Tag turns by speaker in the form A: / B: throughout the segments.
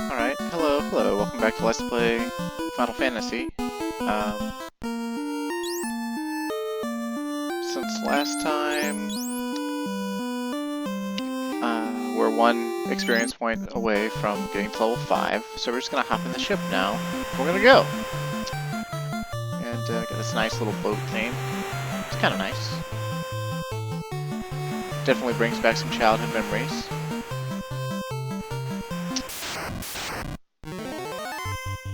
A: Alright, hello, welcome back to Let's Play Final Fantasy. Since last time, we're one experience point away from getting to level 5, so we're just gonna hop in the ship now. We're gonna go! And get this nice little boat thing. It's kinda nice. Definitely brings back some childhood memories.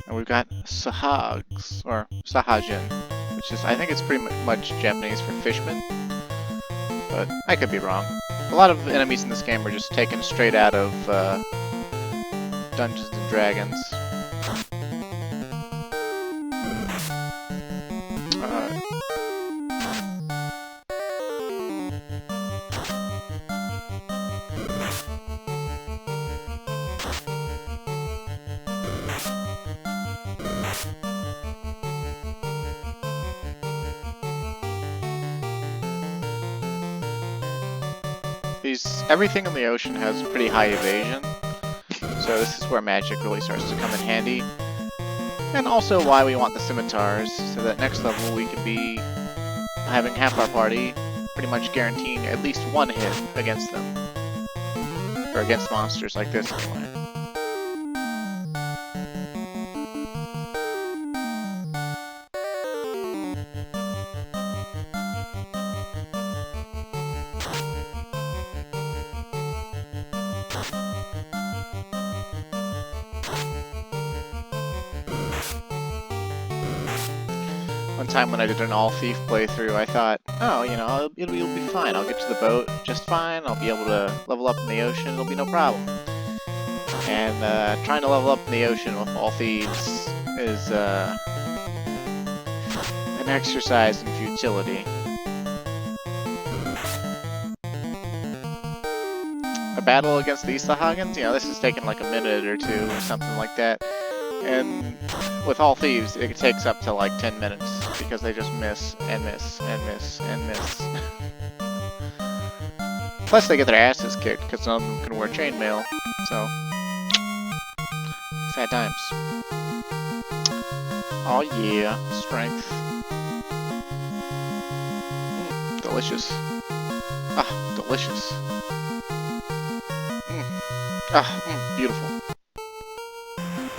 A: And we've got Sahags, or Sahajin, which is, I think it's pretty much Japanese for fishman, but I could be wrong. A lot of enemies in this game are just taken straight out of Dungeons and Dragons. Everything in the ocean has pretty high evasion, so this is where magic really starts to come in handy. And also why we want the scimitars, so that next level we can be having half our party pretty much guaranteeing at least one hit against them. Or against monsters like this anyway. One time when I did an all-thief playthrough, I thought, oh, you know, it'll be fine. I'll get to the boat just fine. I'll be able to level up in the ocean. It'll be no problem. And trying to level up in the ocean with all thieves is an exercise in futility. A battle against these Sahagins, you know, this has taken like a minute or two or something like that. And with all thieves, it takes up to like 10 minutes because they just miss and miss and miss and miss. Plus they get their asses kicked because none of them can wear chainmail, so sad times. Oh yeah, strength. Delicious. Ah, delicious. Beautiful.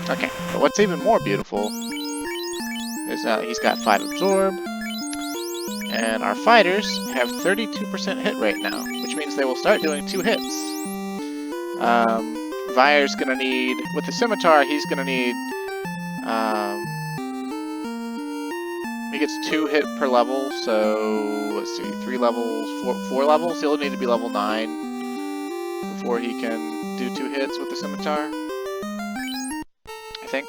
A: Okay, but what's even more beautiful is he's got 5 absorb, and our fighters have 32% hit rate now, which means they will start doing 2 hits. Vyre's gonna need, with the scimitar, he's gonna need, he gets 2 hit per level, so, let's see, 3 levels, 4 levels, he'll need to be level 9 before he can do 2 hits with the scimitar. I think.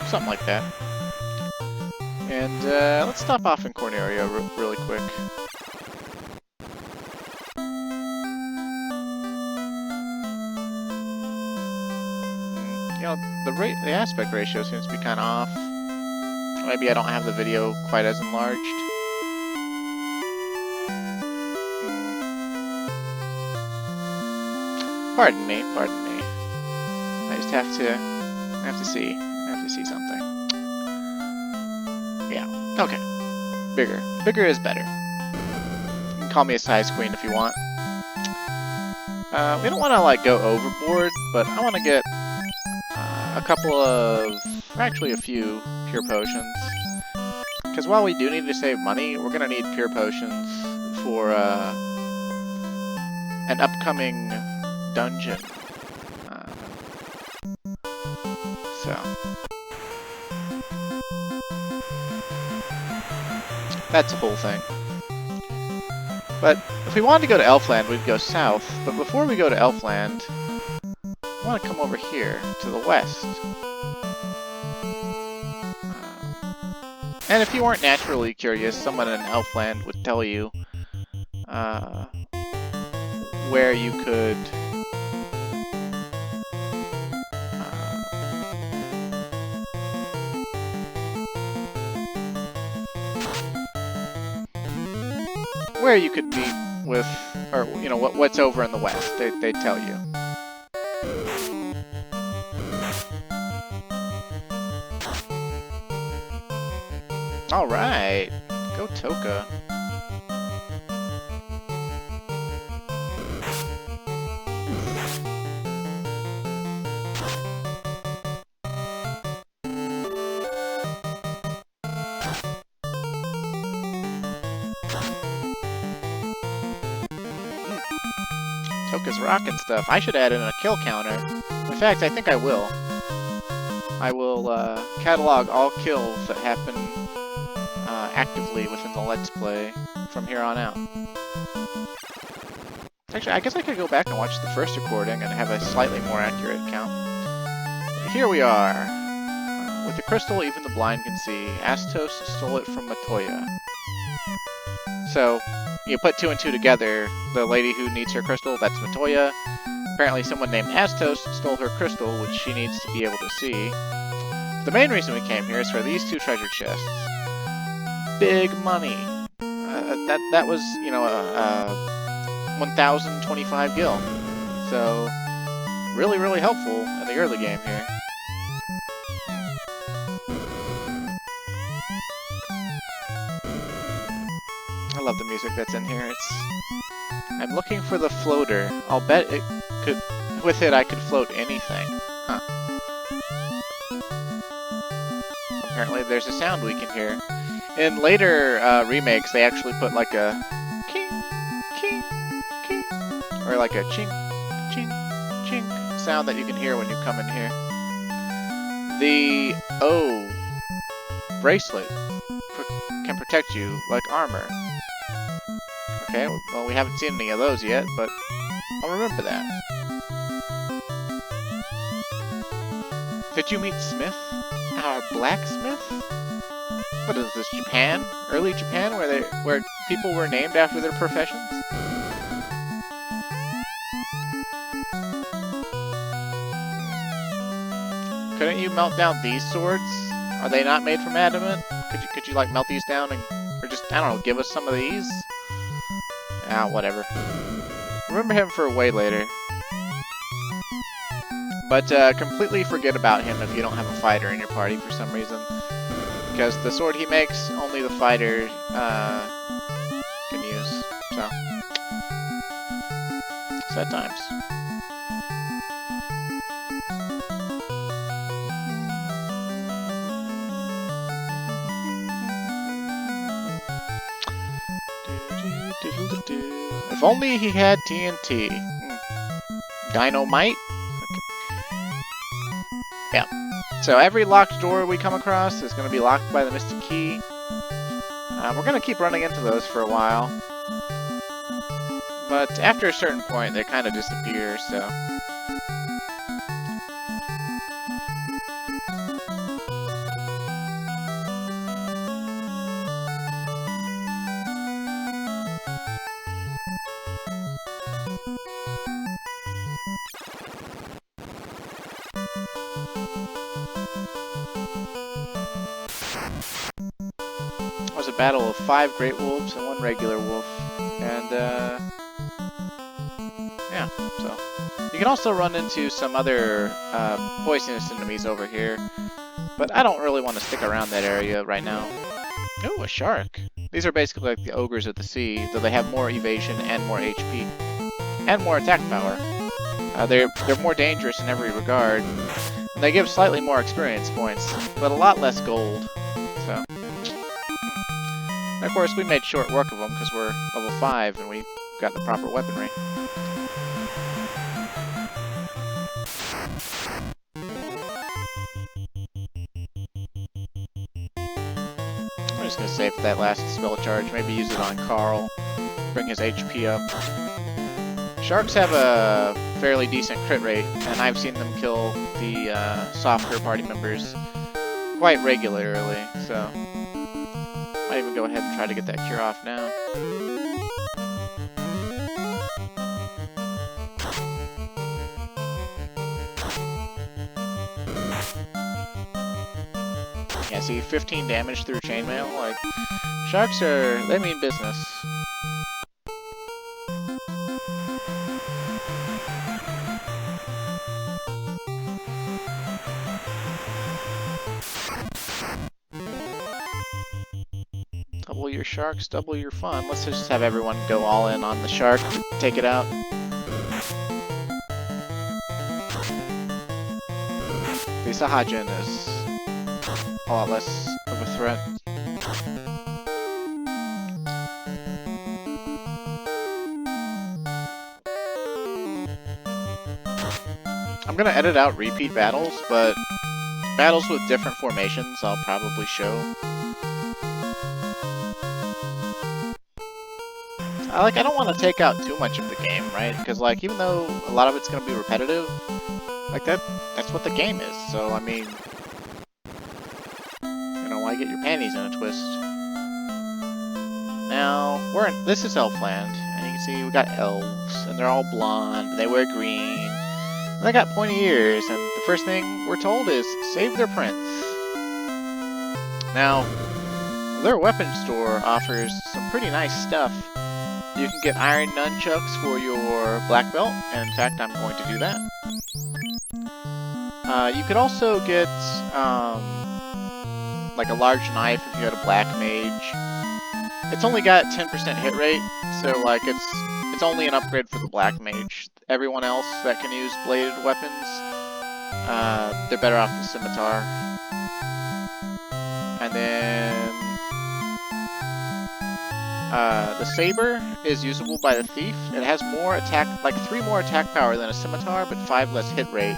A: Something like that. And let's stop off in Corneria really quick. You know, the aspect ratio seems to be kind of off. Maybe I don't have the video quite as enlarged. Pardon me, pardon me. I just have to see something. Yeah, okay. Bigger is better. You can call me a size queen if you want. We don't want to like go overboard, but I want to get a couple of, actually a few pure potions. Because while we do need to save money, we're gonna need pure potions for an upcoming dungeon. So that's a whole thing. But if we wanted to go to Elfland, we'd go south. But before we go to Elfland, I want to come over here to the west. And if you weren't naturally curious, someone in Elfland would tell you where you could meet with, or you know, what's over in the west. They tell you. Alright! Go Toka. Toka's rockin' stuff. I should add in a kill counter. In fact, I think I will. I will catalog all kills that happen actively within the Let's Play from here on out. Actually, I guess I could go back and watch the first recording and have a slightly more accurate count. But here we are. With the crystal, even the blind can see. Astos stole it from Matoya. So, you put two and two together. The lady who needs her crystal, that's Matoya. Apparently someone named Astos stole her crystal, which she needs to be able to see. The main reason we came here is for these two treasure chests. Big money. That was, you know, 1,025 gil. So, really, really helpful in the early game here. I love the music that's in here. I'm looking for the floater. I'll bet it could, with it I could float anything. Huh. Apparently there's a sound we can hear. In later remakes, they actually put like a king, king, king, or like a chink, chink, chink sound that you can hear when you come in here. The O bracelet can protect you like armor. Okay, well we haven't seen any of those yet, but I'll remember that. Did you meet Smith? Our blacksmith? What is this, Japan? Early Japan, where people were named after their professions? Couldn't you melt down these swords? Are they not made from adamant? Could you like melt these down and, or just, I don't know, give us some of these? Ah, whatever. Remember him for way later. But completely forget about him if you don't have a fighter in your party for some reason. Because the sword he makes, only the fighter can use. So, sad times. If only he had TNT. Dynamite? Yeah. So every locked door we come across is going to be locked by the Mystic Key. We're going to keep running into those for a while. But after a certain point, they kind of disappear, so... It was a battle of 5 great wolves and 1 regular wolf, and yeah, so you can also run into some other poisonous enemies over here, but I don't really want to stick around that area right now. Oh, a shark! These are basically like the ogres of the sea, though they have more evasion and more HP and more attack power. They're more dangerous in every regard, and they give slightly more experience points, but a lot less gold. So. And of course, we made short work of them because we're level 5 and we got the proper weaponry. I'm just going to save that last spell charge, maybe use it on Carl, bring his HP up. Sharks have a fairly decent crit rate, and I've seen them kill the softer party members quite regularly, so... Might even go ahead and try to get that cure off now. Yeah, see, 15 damage through chainmail. Like, sharks they mean business. Double your sharks, double your fun. Let's just have everyone go all in on the shark to take it out. The Sahajin is a lot less of a threat. I'm gonna edit out repeat battles, but battles with different formations I'll probably show. I don't want to take out too much of the game, right? Because like even though a lot of it's gonna be repetitive, like that's what the game is. So I mean, you know, why get your panties in a twist? Now this is Elfland, and you can see we got elves, and they're all blonde. They wear green. And they got pointy ears, and the first thing we're told is save their prince. Now, their weapon store offers some pretty nice stuff. You can get iron nunchucks for your black belt, and in fact, I'm going to do that. You could also get like a large knife if you had a black mage. It's only got 10% hit rate, so like it's only an upgrade for the black mage. Everyone else that can use bladed weapons, they're better off the scimitar. And then the saber is usable by the thief. It has more attack, like 3 more attack power than a scimitar, but 5 less hit rate.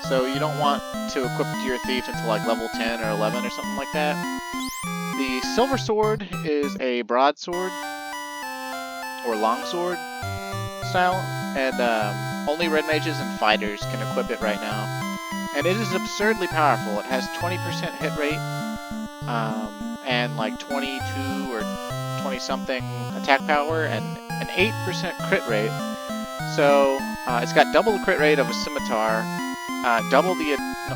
A: So you don't want to equip your thief until like level 10 or 11 or something like that. The silver sword is a broadsword or longsword style, and only red mages and fighters can equip it right now. And it is absurdly powerful. It has 20% hit rate, and like 22 or 20-something attack power, and an 8% crit rate. So it's got double the crit rate of a scimitar,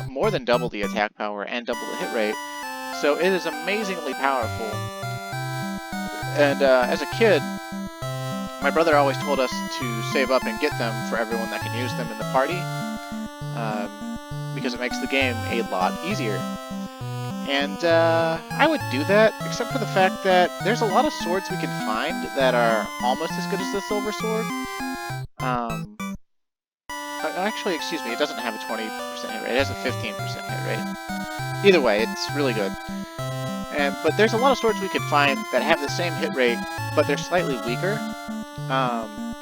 A: more than double the attack power, and double the hit rate. So it is amazingly powerful. And as a kid, my brother always told us to save up and get them for everyone that can use them in the party, because it makes the game a lot easier. And I would do that, except for the fact that there's a lot of swords we can find that are almost as good as the silver sword. Actually, excuse me, it doesn't have a 20% hit rate, it has a 15% hit rate. Either way, it's really good. But there's a lot of swords we can find that have the same hit rate, but they're slightly weaker.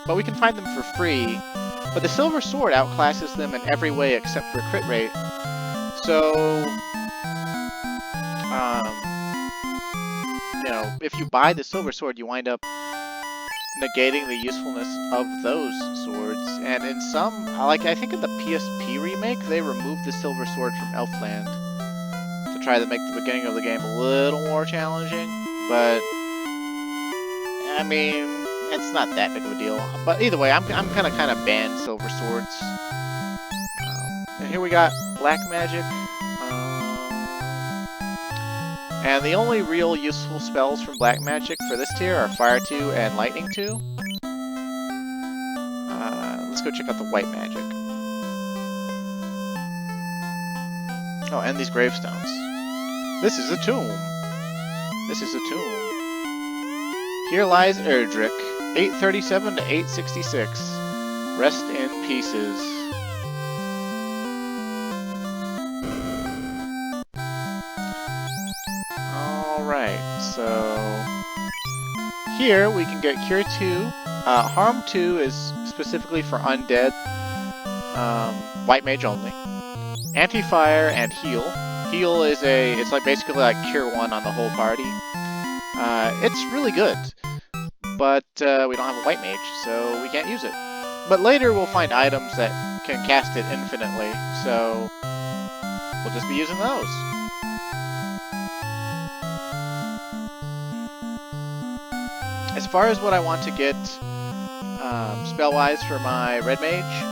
A: But we can find them for free. But the silver sword outclasses them in every way except for crit rate. So, you know, if you buy the silver sword, you wind up negating the usefulness of those swords. And in some, like I think in the PSP remake, they removed the silver sword from Elfland to try to make the beginning of the game a little more challenging. But I mean, it's not that big of a deal. But either way, I'm kind of banned silver swords. And here we got black magic. And the only real useful spells from black magic for this tier are Fire 2 and Lightning 2. Let's go check out the white magic. Oh, and these gravestones. This is a tomb. This is a tomb. Here lies Erdrick, 837 to 866. Rest in pieces. Alright, so here we can get Cure 2. Harm 2 is specifically for undead. White mage only. Anti-fire and heal. Heal is it's like basically like Cure 1 on the whole party. It's really good, but we don't have a white mage, so we can't use it. But later we'll find items that can cast it infinitely, so we'll just be using those. As far as what I want to get spell-wise for my red mage,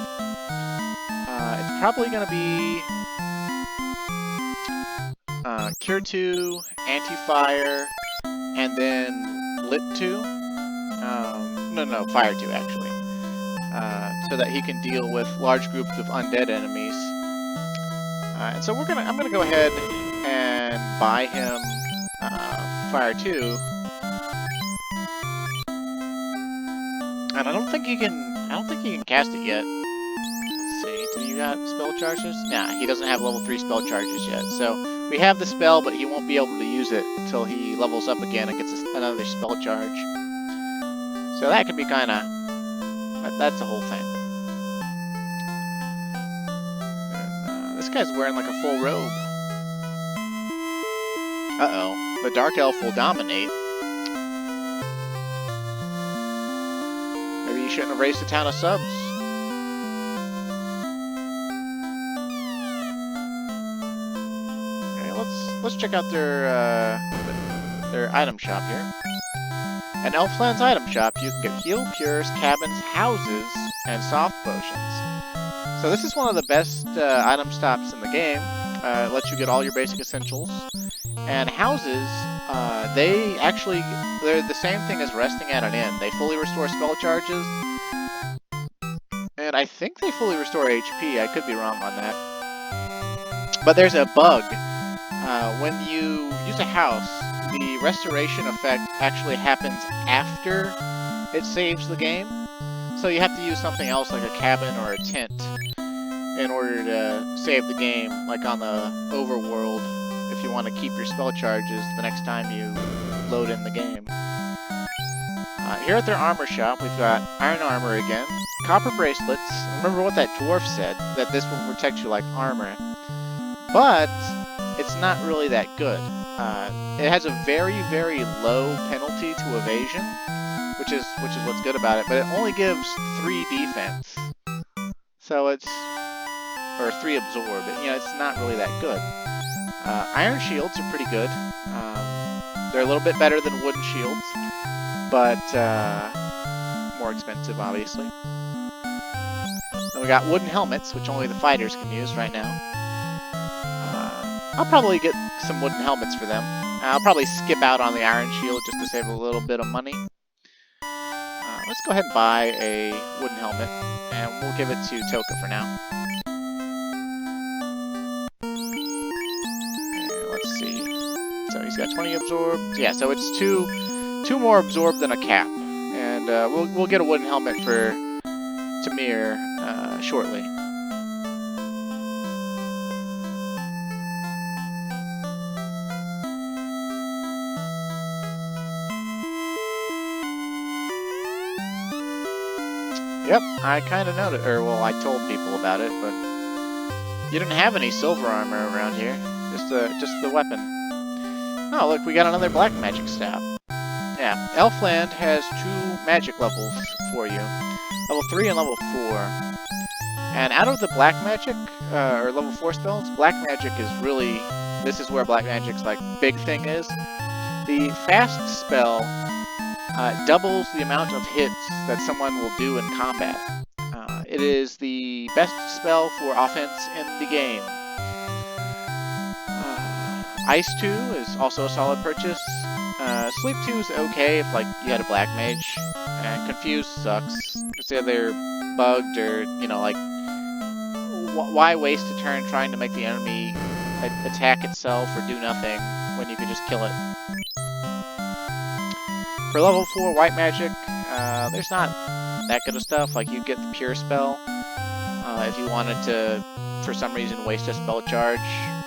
A: it's probably going to be Cure 2, Anti-Fire, and then Lit 2. No, Fire 2 actually. So that he can deal with large groups of undead enemies. And so I'm gonna go ahead and buy him Fire 2. And I don't think you can cast it yet. Let's see, do you got spell charges? Nah, he doesn't have level 3 spell charges yet. So we have the spell, but he won't be able to use it until he levels up again and gets another spell charge. So that could be kinda... That's the whole thing. And, this guy's wearing like a full robe. Uh-oh. The Dark Elf will dominate. Maybe you shouldn't have raised a town of subs. Okay, let's check out their item shop here. At Elfland's item shop, you can get heal, cures, cabins, houses, and soft potions. So this is one of the best item shops in the game. It lets you get all your basic essentials. And houses, they're the same thing as resting at an inn. They fully restore spell charges, and I think they fully restore HP. I could be wrong on that. But there's a bug. When you use a house, the restoration effect actually happens after it saves the game. So you have to use something else like a cabin or a tent in order to save the game, like on the overworld, if you want to keep your spell charges the next time you load in the game. Here at their armor shop, we've got iron armor again, copper bracelets. Remember what that dwarf said, that this will protect you like armor. But it's not really that good. It has a very, very low penalty to evasion, which is what's good about it, but it only gives 3 defense. So it's... or 3 absorb. You know, it's not really that good. Iron shields are pretty good. They're a little bit better than wooden shields, but more expensive, obviously. Then we got wooden helmets, which only the fighters can use right now. I'll probably get some wooden helmets for them. I'll probably skip out on the iron shield just to save a little bit of money. Let's go ahead and buy a wooden helmet, and we'll give it to Toka for now. Let's see. So he's got 20 absorbed. Yeah, so it's two more absorbed than a cap, and we'll get a wooden helmet for Tamir shortly. Yep, I kind of noticed, or well, I told people about it, but you didn't have any silver armor around here, just the weapon. Oh, look, we got another black magic staff. Yeah, Elfland has 2 magic levels for you, level 3 and level 4. And out of the black magic, or level 4 spells, black magic is really, this is where black magic's like big thing is. The fast spell doubles the amount of hits that someone will do in combat. It is the best spell for offense in the game. Ice 2 is also a solid purchase. Sleep 2 is okay if like you had a black mage. And Confuse sucks. It's either bugged or, you know, like, why waste a turn trying to make the enemy attack itself or do nothing when you could just kill it? For level 4 white magic, there's not that good of stuff. Like, you get the pure spell if you wanted to, for some reason, waste a spell charge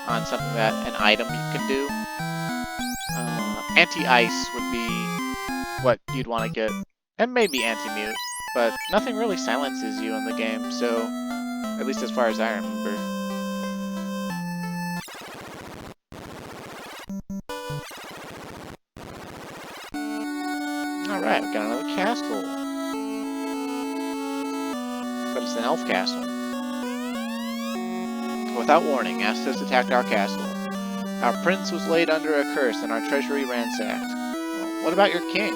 A: on something that an item you can do. Anti-ice would be what you'd want to get, and maybe anti-mute, but nothing really silences you in the game, so at least as far as I remember. Alright, we got another castle. But it's an elf castle. Without warning, Astos attacked our castle. Our prince was laid under a curse and our treasury ransacked. Well, what about your king?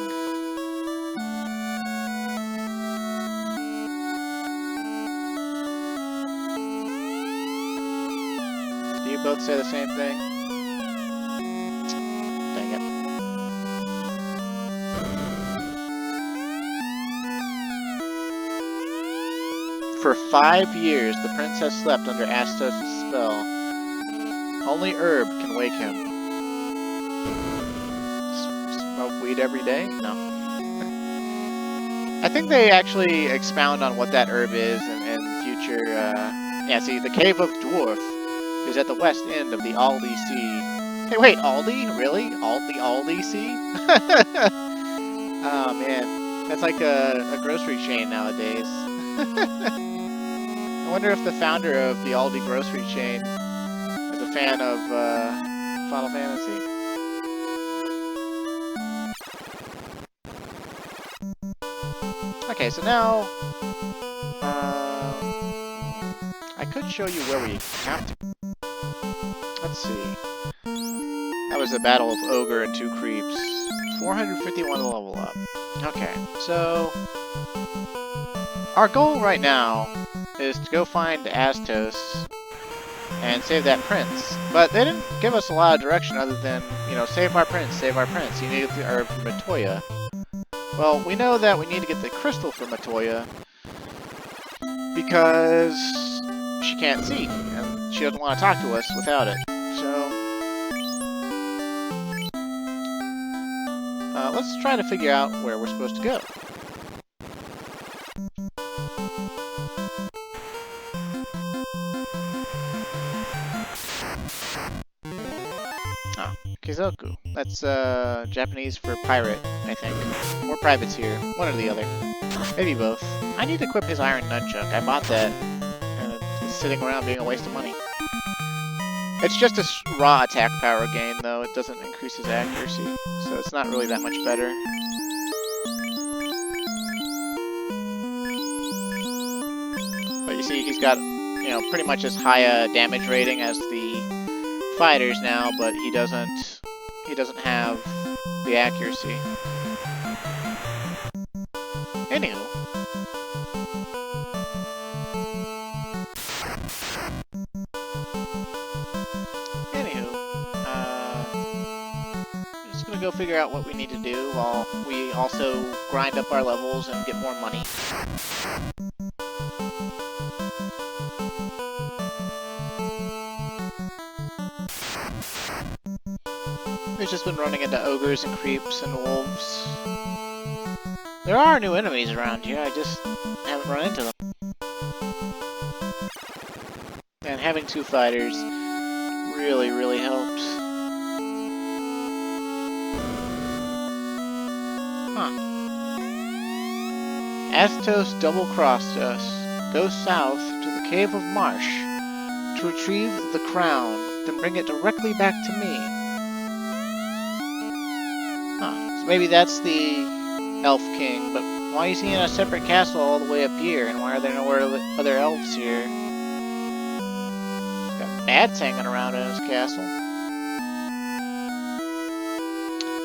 A: Do you both say the same thing? Dang it. For 5 years, the prince has slept under Astos' spell. Only herb can wake him. Smoke weed every day? No. I think they actually expound on what that herb is in future, yeah, see, the Cave of Dwarf is at the west end of the Aldi Sea. Hey, wait, Aldi? Really? Aldi Sea? Oh, man. That's like a grocery chain nowadays. I wonder if the founder of the Aldi grocery chain is a fan of, Final Fantasy. Okay, so now, I could show you where we have to. Let's see. That was a battle of Ogre and 2 creeps. 451 to level up. Okay, so our goal right now is to go find Astos and save that prince. But they didn't give us a lot of direction other than, you know, save our prince, save our prince. You need the herb from Matoya. Well, we know that we need to get the crystal from Matoya because she can't see, and she doesn't want to talk to us without it. So, let's try to figure out where we're supposed to go. Oh, Kizoku. That's, Japanese for pirate, I think. Or privates here. One or the other. Maybe both. I need to equip his iron nunchuck. I bought that, and it's sitting around being a waste of money. It's just a raw attack power gain, though. It doesn't increase his accuracy, so it's not really that much better. But you see, he's got, you know, pretty much as high a damage rating as the fighters now, but he doesn't have the accuracy. Anywho. I'm just gonna go figure out what we need to do while we also grind up our levels and get more money. We've just been running into ogres and creeps and wolves. There are new enemies around here, I just haven't run into them. And having 2 fighters really, really helps. Huh. Astos double-crossed us. Go south to the Cave of Marsh to retrieve the crown, then bring it directly back to me. Huh. So maybe that's the Elf King, but why is he in a separate castle all the way up here, and why are there no other elves here? He's got bats hanging around in his castle.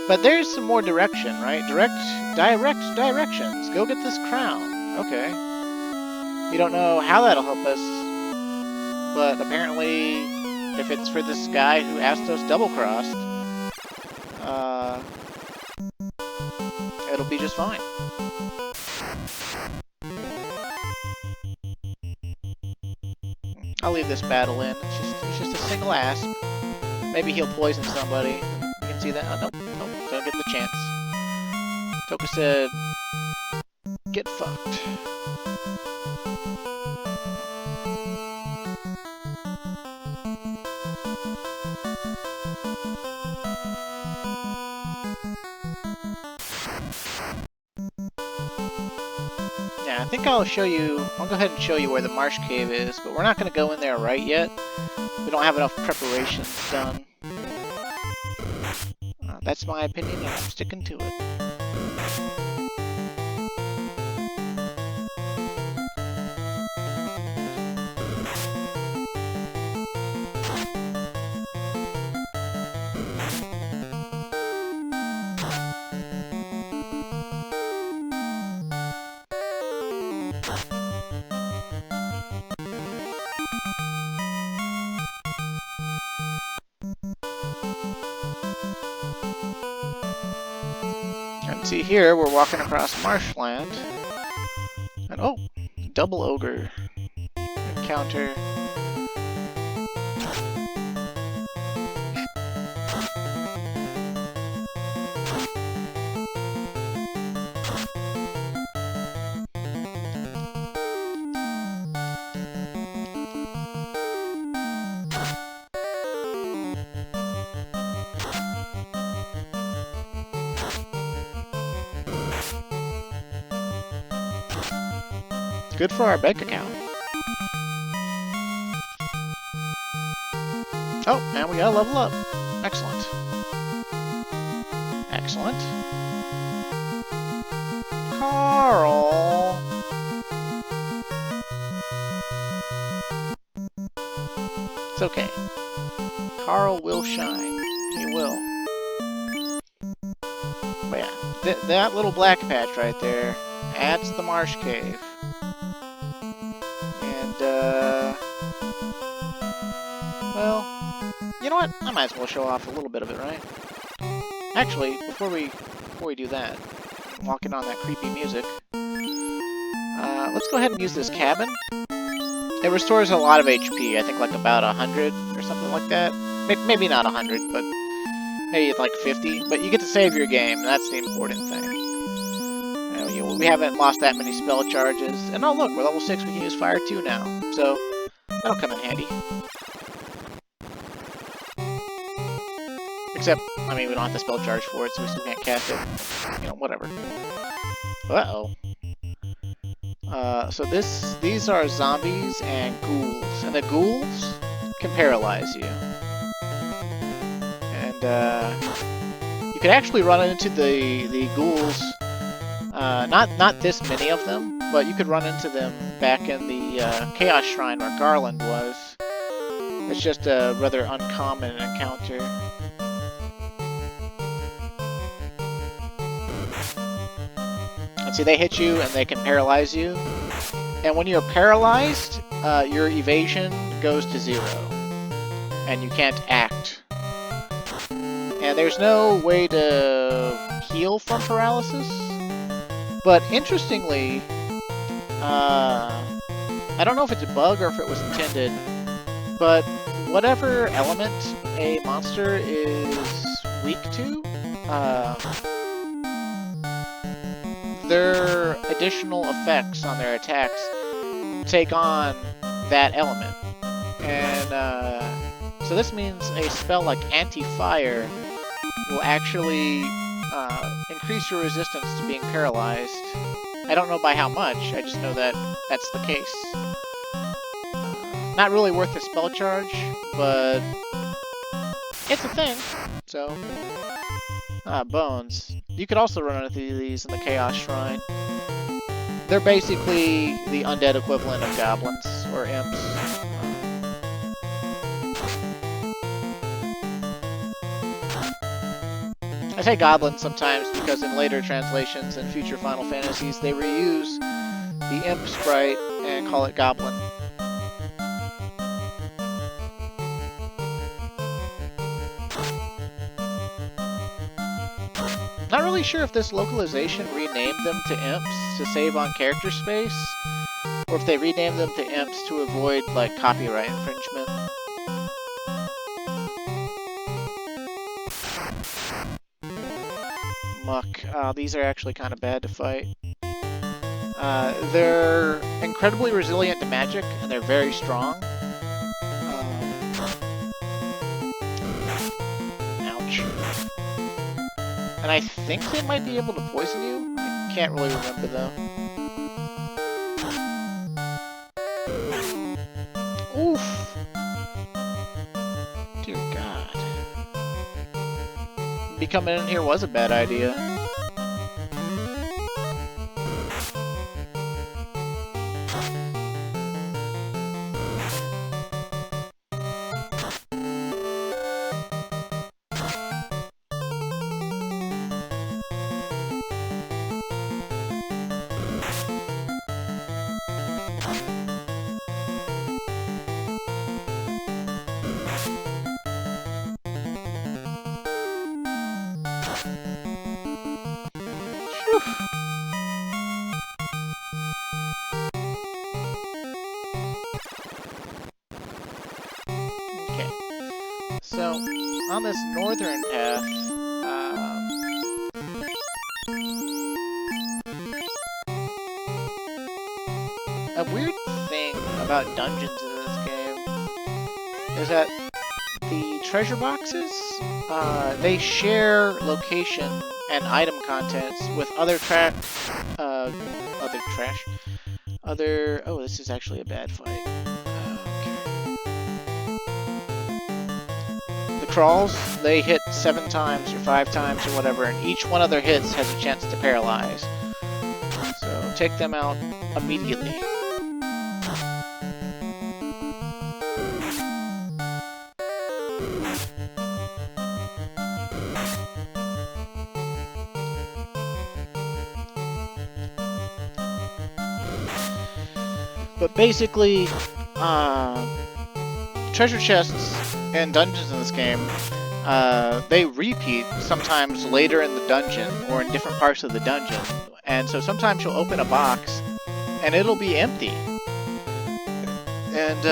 A: But there's some more direction, right? Direct directions. Go get this crown. Okay. We don't know how that'll help us, but apparently, if it's for this guy who Astos double-crossed, it'll be just fine. I'll leave this battle in. It's just a single asp. Maybe he'll poison somebody. You can see that. Oh, nope, don't get the chance. Toka said, "Get fucked." Yeah, I think I'll go ahead and show you where the Marsh Cave is, but we're not going to go in there right yet. We don't have enough preparations done. That's my opinion, and I'm sticking to it. See here, we're walking across marshland, and oh, double ogre encounter. Good for our bank account. Oh, and we gotta level up. Excellent. Excellent. Carl! It's okay. Carl will shine. He will. But yeah, that little black patch right there adds the Marsh Cave. And, well, you know what? I might as well show off a little bit of it, right? Actually, before we do that, walking on that creepy music, let's go ahead and use this cabin. It restores a lot of HP, I think like about 100 or something like that. Maybe not 100, but maybe like 50. But you get to save your game, and that's the important thing. You know, we haven't lost that many spell charges. And oh look, we're level 6, we can use Fire 2 now. So, that'll come in handy. Except, I mean, we don't have to spell charge for it, so we still can't cast it. You know, whatever. Uh-oh. So these are zombies and ghouls. And the ghouls can paralyze you. And, you could actually run into the ghouls, not this many of them, but you could run into them back in the, Chaos Shrine where Garland was. It's just a rather uncommon encounter. See, they hit you and they can paralyze you. And when you're paralyzed, your evasion goes to 0. And you can't act. And there's no way to heal from paralysis. But interestingly, I don't know if it's a bug or if it was intended, but whatever element a monster is weak to, their additional effects on their attacks take on that element. And so this means a spell like Anti-Fire will actually increase your resistance to being paralyzed. I don't know by how much, I just know that that's the case. Not really worth the spell charge, but it's a thing, so... bones. You could also run into these in the Chaos Shrine. They're basically the undead equivalent of goblins, or imps. I say goblins sometimes because in later translations and future Final Fantasies they reuse the imp sprite and call it goblin. Not really sure if this localization renamed them to imps to save on character space, or if they renamed them to imps to avoid, like, copyright infringement. Muck. These are actually kind of bad to fight. They're incredibly resilient to magic, and they're very strong. Ouch. And I think they might be able to poison you. I can't really remember, though. Oof! Dear God. Me coming in here was a bad idea. Okay, so on this northern path, a weird thing about dungeons in this game is that the treasure boxes, they share location and item contents with other other... Oh, this is actually a bad fight. Okay. The crawls, they hit 7 times or 5 times or whatever, and each one of their hits has a chance to paralyze. So take them out immediately. But basically, treasure chests and dungeons in this game, they repeat sometimes later in the dungeon or in different parts of the dungeon. And so sometimes you'll open a box and it'll be empty. And,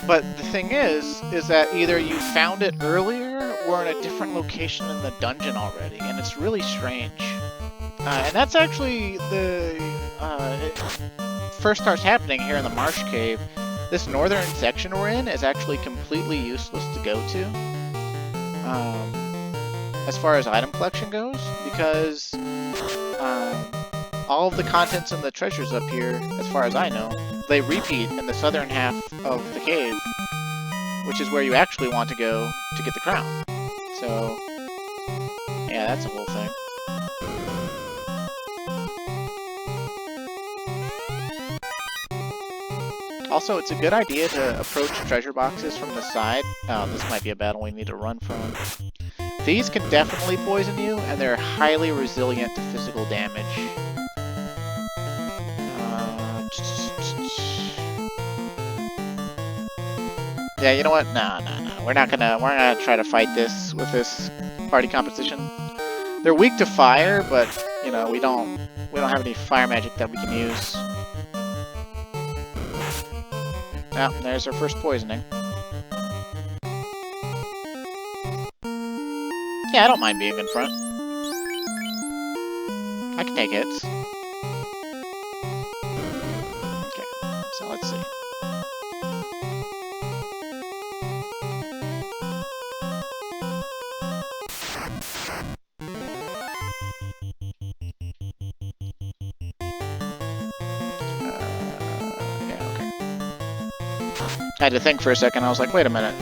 A: but the thing is that either you found it earlier or in a different location in the dungeon already, and it's really strange. And that's actually it first starts happening here in the Marsh Cave. This northern section we're in is actually completely useless to go to, as far as item collection goes, because all of the contents and the treasures up here, as far as I know, they repeat in the southern half of the cave, which is where you actually want to go to get the crown. So, yeah, that's a whole thing. Also, it's a good idea to approach treasure boxes from the side. Oh, this might be a battle we need to run from. These can definitely poison you, and they're highly resilient to physical damage. Yeah, you know what? No. We're not gonna try to fight this with this party composition. They're weak to fire, but you know, we don't have any fire magic that we can use. Oh, there's our first poisoning. Yeah, I don't mind being in front. I can take hits. Okay, so let's see. I had to think for a second. I was like, wait a minute.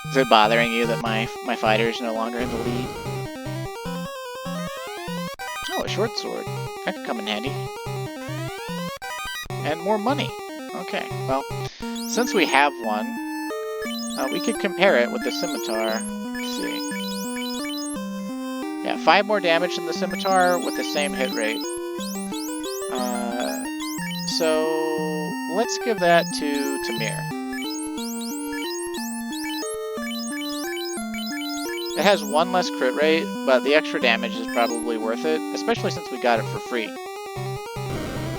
A: Is it bothering you that my fighter is no longer in the lead? Oh, a short sword. That could come in handy. And more money. Okay, well, since we have one, we could compare it with the scimitar. Let's see. Yeah, 5 more damage than the scimitar with the same hit rate. So let's give that to Tamir. It has 1 less crit rate, but the extra damage is probably worth it, especially since we got it for free.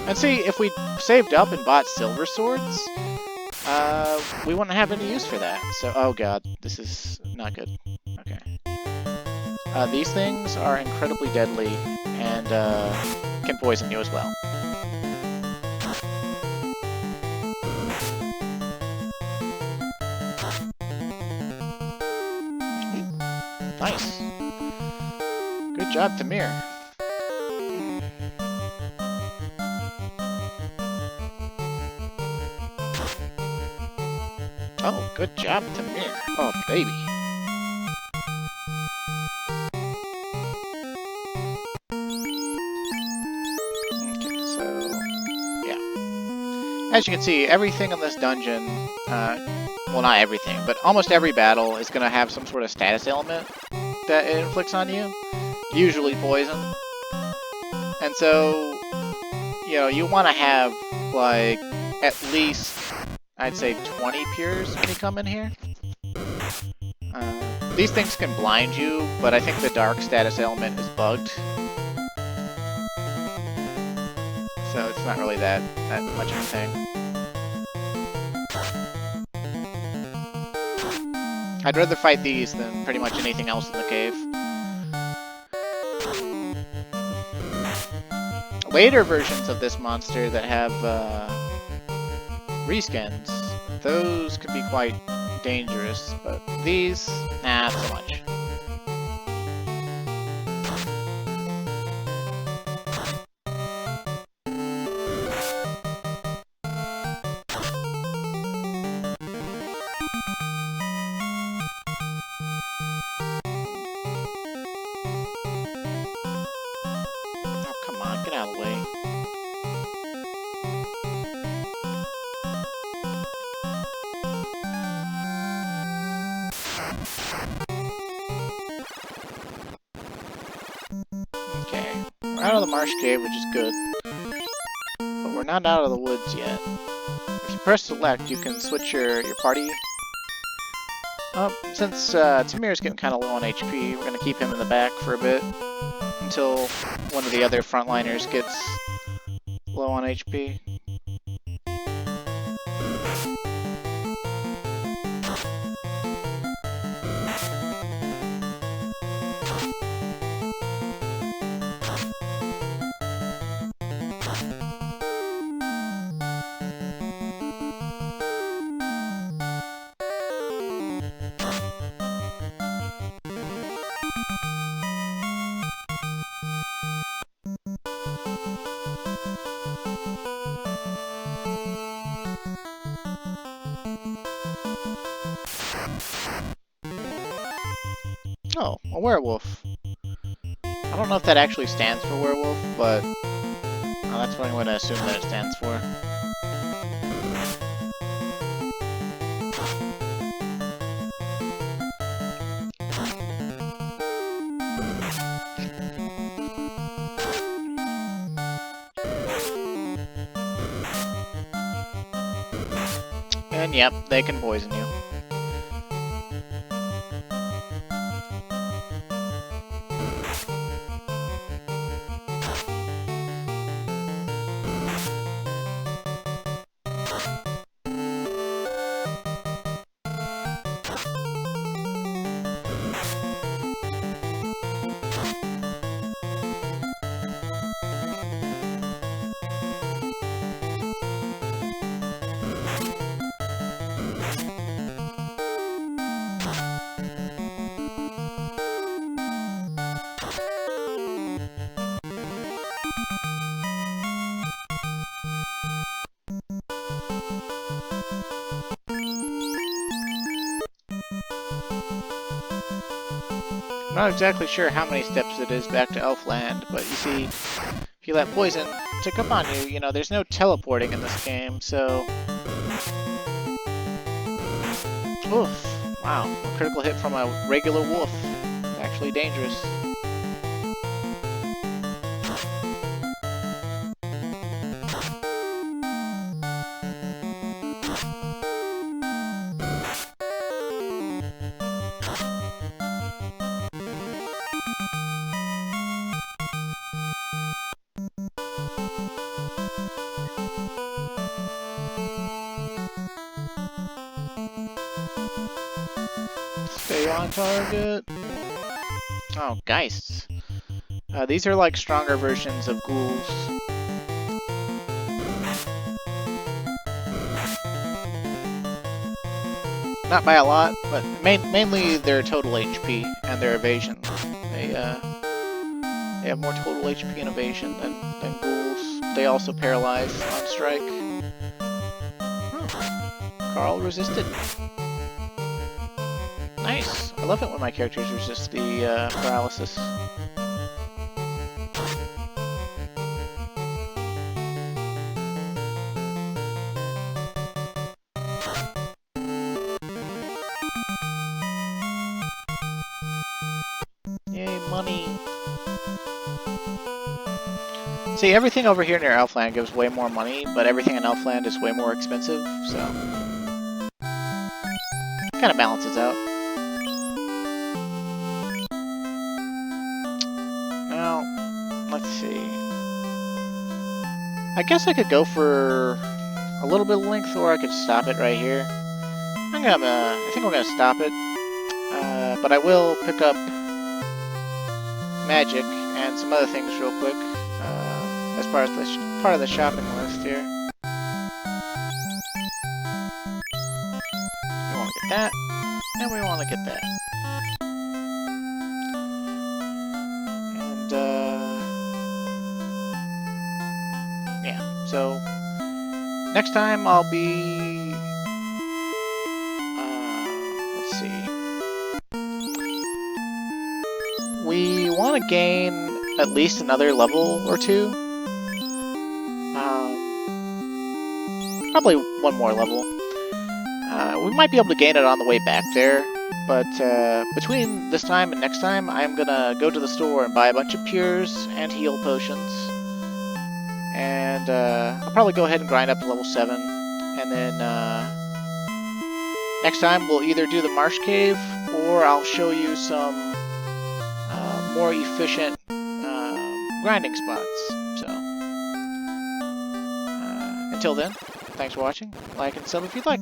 A: And see, if we saved up and bought silver swords, we wouldn't have any use for that. So, oh god, this is not good. Okay. These things are incredibly deadly and can poison you as well. Nice. Good job, Tamir. Oh, good job, Tamir. Oh, baby. Okay, so... yeah. As you can see, everything in this dungeon... well, not everything, but almost every battle is going to have some sort of status ailment that it inflicts on you. Usually poison. And so, you know, you want to have, like, at least... I'd say 20 pures when you come in here. These things can blind you, but I think the dark status element is bugged. So it's not really that much of a thing. I'd rather fight these than pretty much anything else in the cave. Later versions of this monster that have reskins, those could be quite dangerous, but these, nah, not so much. Oh, come on, get out of the way. Okay, we're out of the Marsh Cave, which is good. But we're not out of the woods yet. If you press select, you can switch your party. Since Tamir's getting kind of low on HP, we're going to keep him in the back for a bit. Until one of the other frontliners gets low on HP. Oh, a werewolf. I don't know if that actually stands for werewolf, but that's what I'm going to assume that it stands for. And yep, they can poison you. I'm not exactly sure how many steps it is back to Elfland, but you see, if you let poison tick up on you, there's no teleporting in this game, so... Oof. Wow, a critical hit from a regular wolf. It's actually dangerous. Stay on target. Oh, Geists. These are like stronger versions of ghouls. Not by a lot, but mainly their total HP and their evasion. They have more total HP and evasion than ghouls. They also paralyze on strike. Oh, Carl resisted. Nice. I love it when my characters resist the paralysis. Yay, money. See, everything over here near Elfland gives way more money, but everything in Elfland is way more expensive, so... kind of balances out. Now, let's see. I guess I could go for a little bit of length, or I could stop it right here. I think I'm gonna stop it. but I will pick up magic and some other things real quick as part of the shopping list here. We want to get that, and we want to get that. And yeah, so next time I'll be let's see. We want to gain at least another level or two. Probably one more level. We might be able to gain it on the way back there, but between this time and next time, I'm gonna go to the store and buy a bunch of Pures and heal potions. And I'll probably go ahead and grind up to level 7. And then next time we'll either do the Marsh Cave, or I'll show you some more efficient grinding spots. So, until then, thanks for watching. Like and sub if you'd like.